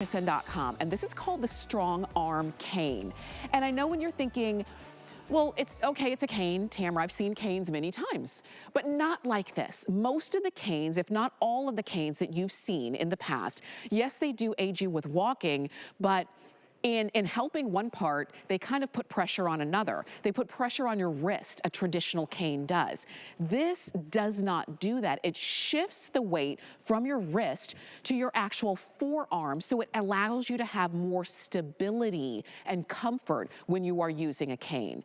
HSN.com, and this is called the StrongArm cane. And I know when you're thinking, well, it's okay, it's a cane, Tamara, I've seen canes many times, but not like this. Most of the canes, if not all of the canes that you've seen in the past, yes, they do aid you with walking, but in helping one part, they kind of put pressure on another. They put pressure on your wrist, a traditional cane does. This does not do that. It shifts the weight from your wrist to your actual forearm, so it allows you to have more stability and comfort when you are using a cane.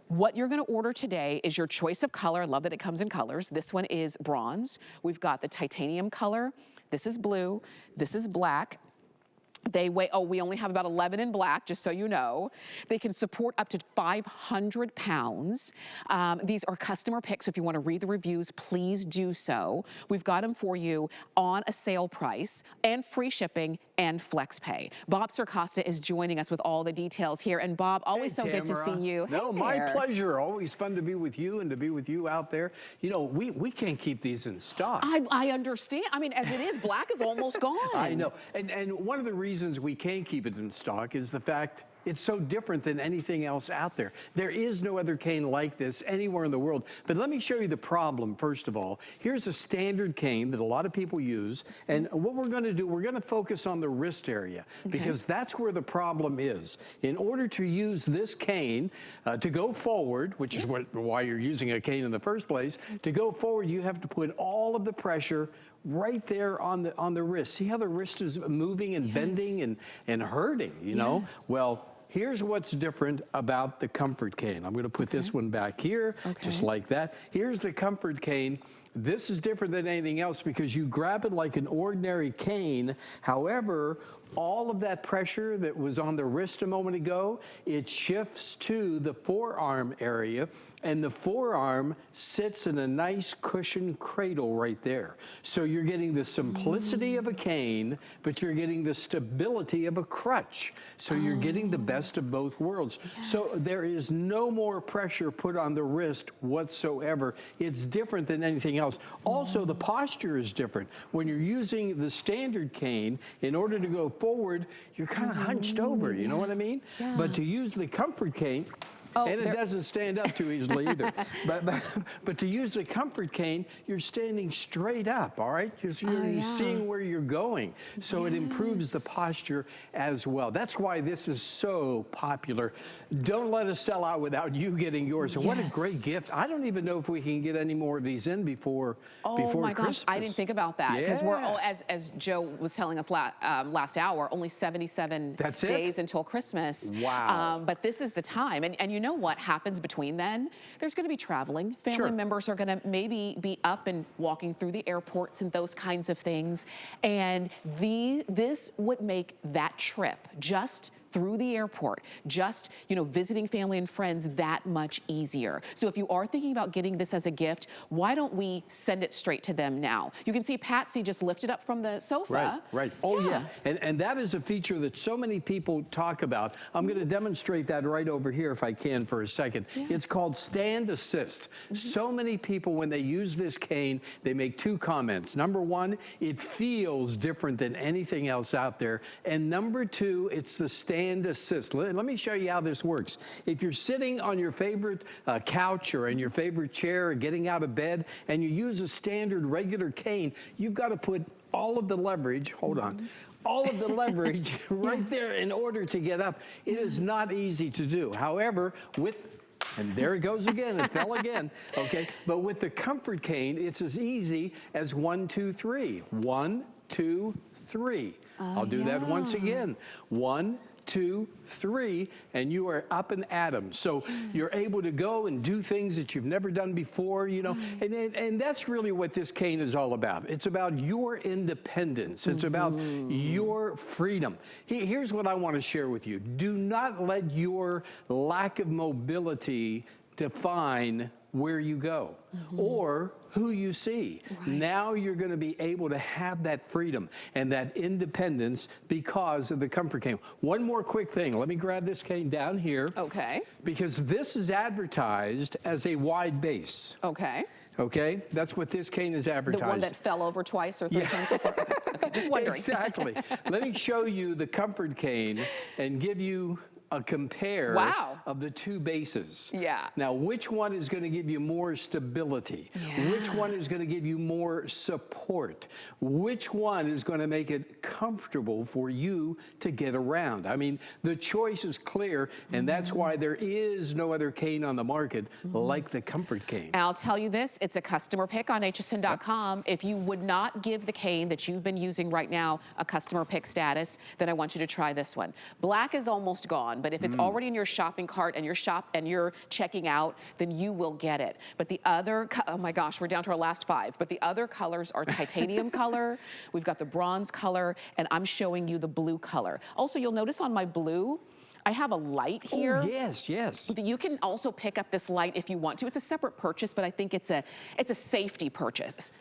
What you're gonna order today is your choice of color. I love that it comes in colors. This one is bronze. We've got the titanium color. This is blue. This is black. They weigh, oh, we only have about 11 in black, just so you know. They can support up to 500 pounds. These are customer picks, so if you want to read the reviews, please do so. We've got them for you on a sale price and free shipping and flex pay. Bob Circosta is joining us with all the details here. And Bob, always so good to see you. No, my pleasure. Always fun to be with you and to be with you out there. You know, we can't keep these in stock. I understand. I mean, as it is, black is almost gone. I know. And one of the reasons we can't keep it in stock is the fact it's so different than anything else out there. There is no other cane like this anywhere in the world. But let me show you the problem, first of all. Here's a standard cane that a lot of people use. And what we're gonna do, we're gonna focus on the wrist area because that's where the problem is. In order to use this cane to go forward, which is why you're using a cane in the first place, to go forward, you have to put all of the pressure right there on the wrist. See how the wrist is moving and bending and hurting, you know? Well, here's what's different about the comfort cane. I'm gonna put this one back here, just like that. Here's the comfort cane. This is different than anything else because you grab it like an ordinary cane. However, all of that pressure that was on the wrist a moment ago, it shifts to the forearm area, and the forearm sits in a nice cushioned cradle right there. So you're getting the simplicity of a cane, but you're getting the stability of a crutch. So you're getting the best of both worlds. So there is no more pressure put on the wrist whatsoever. It's different than anything else. Also, the posture is different. When you're using the standard cane, in order to go forward, you're kind of hunched over, you know what I mean? But to use the comfort cane, and it doesn't stand up too easily either. But to use the comfort cane, you're standing straight up, all right? You're seeing where you're going. So it improves the posture as well. That's why this is so popular. Don't let us sell out without you getting yours. And what a great gift. I don't even know if we can get any more of these in before Christmas. Oh my gosh, I didn't think about that. Because we're, as Joe was telling us last hour, only 77 days until Christmas. Wow. But this is the time. And you know what happens between then? There's going to be traveling. Family members are going to maybe be up and walking through the airports and those kinds of things. And this would make that trip just through the airport, just, you know, visiting family and friends that much easier. So if you are thinking about getting this as a gift, why don't we send it straight to them now? You can see Patsy just lifted up from the sofa. Right. Oh yeah. And that is a feature that so many people talk about. I'm going to demonstrate that right over here if I can for a second. It's called stand assist. So many people, when they use this cane, they make two comments. Number one, it feels different than anything else out there. And number two, it's the stand assist. Let me show you how this works. If you're sitting on your favorite couch or in your favorite chair or getting out of bed and you use a standard regular cane, you've got to put all of the leverage, all of the leverage right there in order to get up. It is not easy to do. However, and there it goes again, it fell again, okay? But with the comfort cane, it's as easy as 1, 2, 3. 1, 2, 3. I'll do that once again. 1, 2, 3, and you are up and at 'em. So you're able to go and do things that you've never done before, you know, and that's really what this cane is all about. It's about your independence. It's about your freedom. Here's what I want to share with you. Do not let your lack of mobility define where you go or who you see. Now you're going to be able to have that freedom and that independence because of the comfort cane. One more quick thing. Let me grab this cane down here. Okay. Because this is advertised as a wide base. Okay. Okay, that's what this cane is advertised. The one that fell over twice or 3 times? Okay. Just wondering. Exactly. Let me show you the comfort cane and give you a compare of the two bases. Yeah. Now, which one is going to give you more stability? Yeah. Which one is going to give you more support? Which one is going to make it comfortable for you to get around? I mean, the choice is clear, and that's why there is no other cane on the market like the comfort cane. I'll tell you this, it's a customer pick on hsn.com. If you would not give the cane that you've been using right now a customer pick status, then I want you to try this one. Black is almost gone. But if it's already in your shopping cart and you're checking out, then you will get it. But the other, oh my gosh, we're down to our last 5. But the other colors are titanium color, we've got the bronze color, and I'm showing you the blue color. Also, you'll notice on my blue, I have a light here. Oh, yes, yes. You can also pick up this light if you want to. It's a separate purchase, but I think it's a safety purchase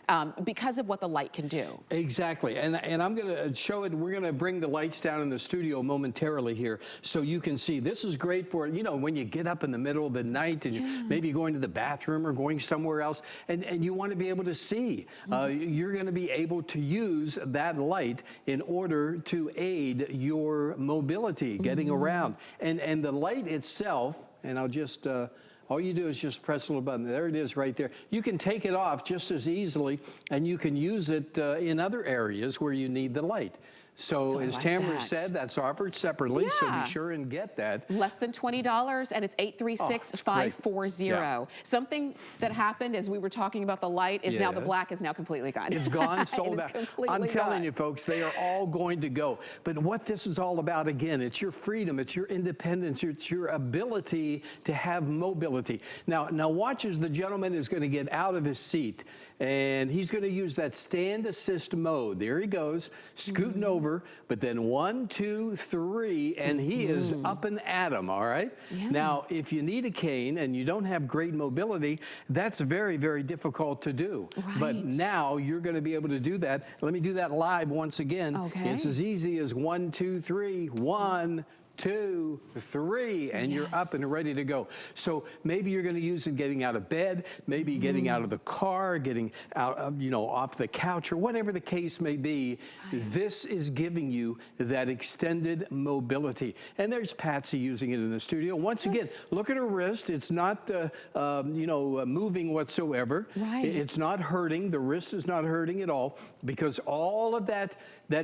because of what the light can do. Exactly, and I'm going to show it. We're going to bring the lights down in the studio momentarily here so you can see. This is great for, you know, when you get up in the middle of the night and you're maybe going to the bathroom or going somewhere else and you want to be able to see. You're going to be able to use that light in order to aid your mobility, getting around. And the light itself, and I'll just, all you do is just press a little button. There it is right there. You can take it off just as easily, and you can use it in other areas where you need the light. So as Tamara said, that's offered separately, so be sure and get that. Less than $20, and it's 836-540. Something that happened as we were talking about the light is now the black is now completely gone. It's gone, sold out. I'm telling you, folks, they are all going to go. But what this is all about, again, it's your freedom, it's your independence, it's your ability to have mobility. Now watch as the gentleman is going to get out of his seat, and he's going to use that stand assist mode. There he goes, scooting over. But then 1, 2, 3, and he is up and at 'em, all right? Now, if you need a cane and you don't have great mobility, that's very, very difficult to do. But now you're going to be able to do that. Let me do that live once again. It's as easy as 1, 2, 3, 1, 2, 3, and you're up and ready to go. So maybe you're going to use it getting out of bed, maybe getting out of the car, getting out of, you know, off the couch, or whatever the case may be. This is giving you that extended mobility. And there's Patsy using it in the studio. Once again, look at her wrist. It's not, you know, moving whatsoever. It's not hurting. The wrist is not hurting at all, because all of that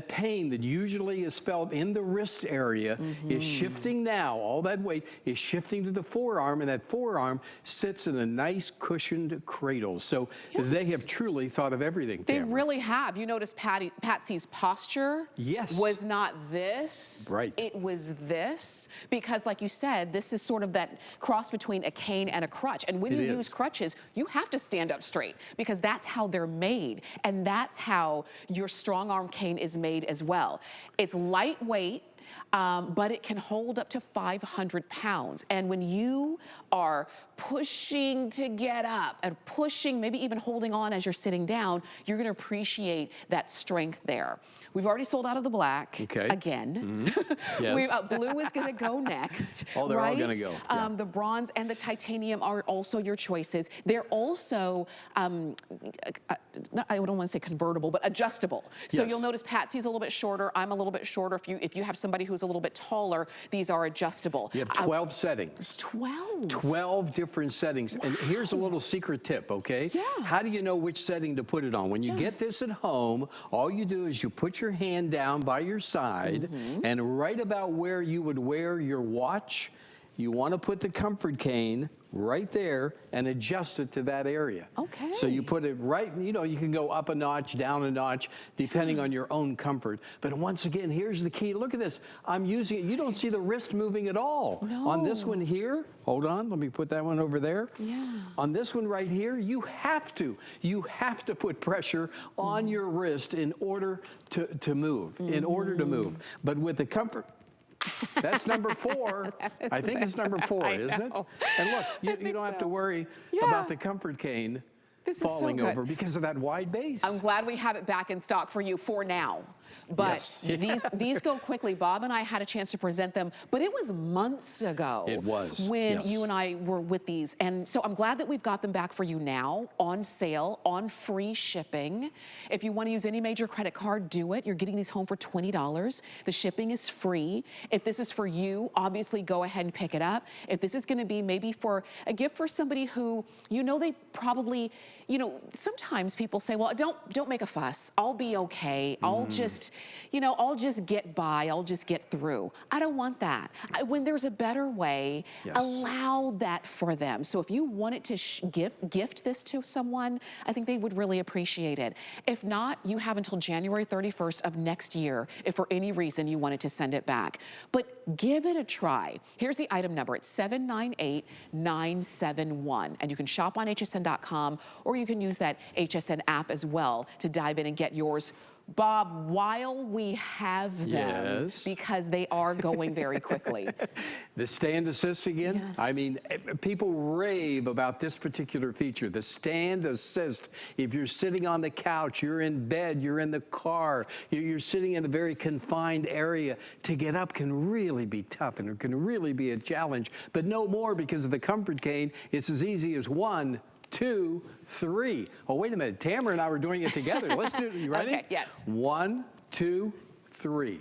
pain that usually is felt in the wrist area is shifting now. All that weight is shifting to the forearm, and that forearm sits in a nice cushioned cradle. So they have truly thought of everything. They really have. You notice Patsy's posture was not this. It was this, because like you said, this is sort of that cross between a cane and a crutch. And when you use crutches, you have to stand up straight, because that's how they're made. And that's how your StrongArm cane is made as well. It's lightweight, but it can hold up to 500 pounds. And when you are pushing to get up and pushing, maybe even holding on as you're sitting down, you're going to appreciate that strength there. We've already sold out of the black again. Blue is going to go next. They're all going to go. The bronze and the titanium are also your choices. They're also, I don't want to say convertible, but adjustable. So you'll notice Patsy's a little bit shorter. I'm a little bit shorter. If you have somebody who's a little bit taller, these are adjustable. You have 12 settings. 12? 12 different settings. And here's a little secret tip, okay? How do you know which setting to put it on? When you get this at home, all you do is you put your hand down by your side, and right about where you would wear your watch, you want to put the comfort cane right there and adjust it to that area. So you put it right, you know, you can go up a notch, down a notch, depending on your own comfort. But once again, here's the key. Look at this. I'm using it. You don't see the wrist moving at all. On this one here, hold on, let me put that one over there. On this one right here, you have to put pressure on your wrist in order to move, But with the comfort, that's number 4. I think it's number 4, isn't it? And look, you don't have to worry about the comfort cane falling over because of that wide base. I'm glad we have it back in stock for you for now. but these go quickly. Bob and I had a chance to present them, but it was months ago. It was. When you and I were with these. And so I'm glad that we've got them back for you now on sale, on free shipping. If you want to use any major credit card, do it. You're getting these home for $20. The shipping is free. If this is for you, obviously go ahead and pick it up. If this is going to be maybe for a gift for somebody who, you know, they probably, you know, sometimes people say, well, don't make a fuss. I'll be okay. I'll just, you know, I'll just get by. I'll just get through. I don't want that. When there's a better way, allow that for them. So if you wanted to gift this to someone, I think they would really appreciate it. If not, you have until January 31st of next year if for any reason you wanted to send it back. But give it a try. Here's the item number. It's 798971. And you can shop on hsn.com, or you can use that HSN app as well to dive in and get yours. Bob, while we have them, because they are going very quickly. The stand assist again? Yes. I mean, people rave about this particular feature, the stand assist. If you're sitting on the couch, you're in bed, you're in the car, you're sitting in a very confined area, to get up can really be tough and it can really be a challenge. But no more, because of the comfort cane. It's as easy as 1, 2, 3. Oh, wait a minute. Tamara and I were doing it together. Let's do it. You ready? Okay, yes. 1, 2, 3.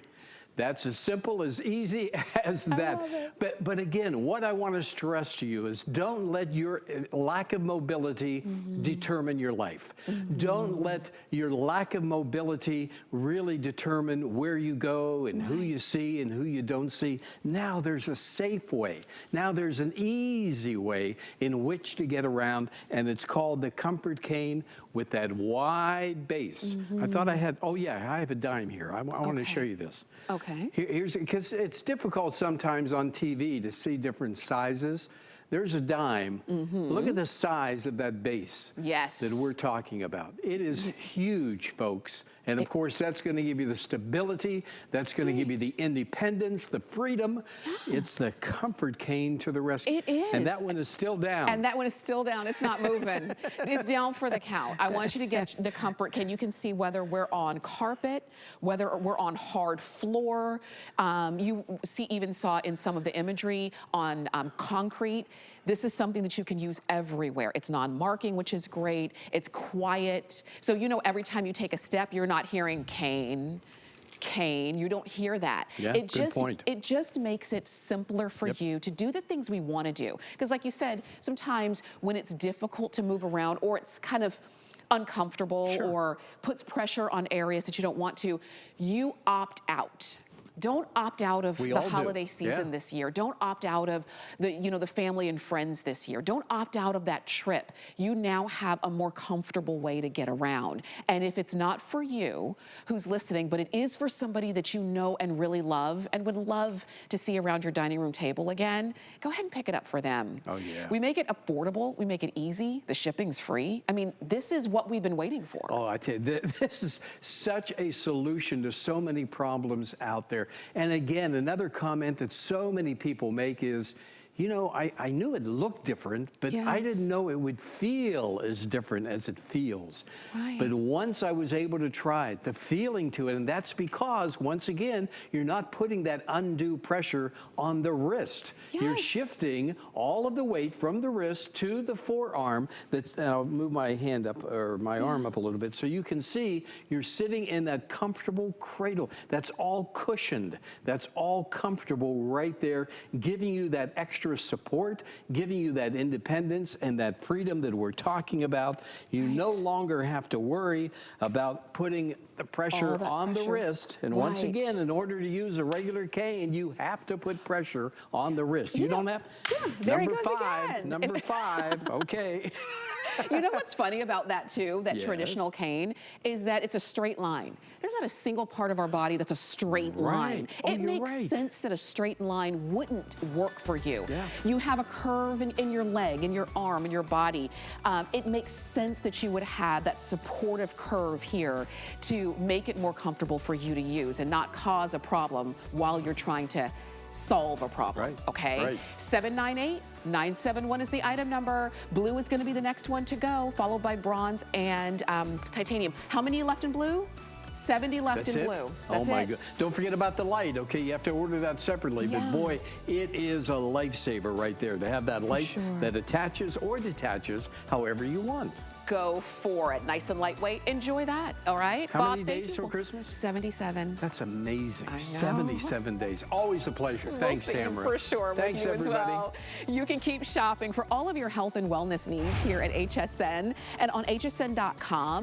That's as simple, as easy as that. But again, what I want to stress to you is don't let your lack of mobility determine your life. Don't let your lack of mobility really determine where you go and who you see and who you don't see. Now there's a safe way. Now there's an easy way in which to get around, and it's called the comfort cane with that wide base. I thought I had, oh yeah, I have a dime here. I want to show you this. Okay. Here's, because it's difficult sometimes on TV to see different sizes. There's a dime. Look at the size of that base that we're talking about. It is huge, folks. And of course, that's going to give you the stability. That's going to give you the independence, the freedom. It's the comfort cane to the rescue. It is. And that one is still down. And that one is still down. It's not moving. It's down for the count. I want you to get the comfort cane. You can see whether we're on carpet, whether we're on hard floor. You even saw in some of the imagery on concrete. This is something that you can use everywhere. It's non-marking, which is great. It's quiet. So you know every time you take a step, you're not hearing cane, cane. You don't hear that. Yeah, good point. It just makes it simpler for you to do the things we want to do. Because like you said, sometimes when it's difficult to move around or it's kind of uncomfortable or puts pressure on areas that you don't want to, you opt out. Don't opt out of the holiday season this year. Don't opt out of the, you know, the family and friends this year. Don't opt out of that trip. You now have a more comfortable way to get around. And if it's not for you who's listening, but it is for somebody that you know and really love and would love to see around your dining room table again, go ahead and pick it up for them. Oh, yeah. We make it affordable. We make it easy. The shipping's free. I mean, this is what we've been waiting for. Oh, I tell you, this is such a solution to so many problems out there. And again, another comment that so many people make is, you know, I knew it looked different, but I didn't know it would feel as different as it feels. But once I was able to try it, the feeling to it, and that's because, once again, you're not putting that undue pressure on the wrist. You're shifting all of the weight from the wrist to the forearm. I'll move my hand up, or my arm up a little bit, so you can see you're sitting in that comfortable cradle. That's all cushioned. That's all comfortable right there, giving you that extra support, giving you that independence and that freedom that we're talking about. You no longer have to worry about putting the pressure on the wrist. And once again, in order to use a regular cane, you have to put pressure on the wrist. You don't have... Number five, okay. You know what's funny about that too, that traditional cane, is that it's a straight line. There's not a single part of our body that's a straight line. It makes sense that a straight line wouldn't work for you. You have a curve in your leg, in your arm, in your body. It makes sense that you would have that supportive curve here to make it more comfortable for you to use and not cause a problem while you're trying to solve a problem, okay? 798-971 is the item number. Blue is gonna be the next one to go, followed by bronze and titanium. How many left in blue? 70 left That's in it? blue. Oh That's my it. God. Don't forget about the light, okay? You have to order that separately. Yeah. But boy, it is a lifesaver right there to have that light that attaches or detaches however you want. Go for it. Nice and lightweight. Enjoy that. All right. How Bob, many thank days you. till Christmas? 77. That's amazing. I know. 77 days. Always a pleasure. Thanks, We'll see you Tamara. for sure. Thanks, with you everybody. As well. You can keep shopping for all of your health and wellness needs here at HSN and on hsn.com.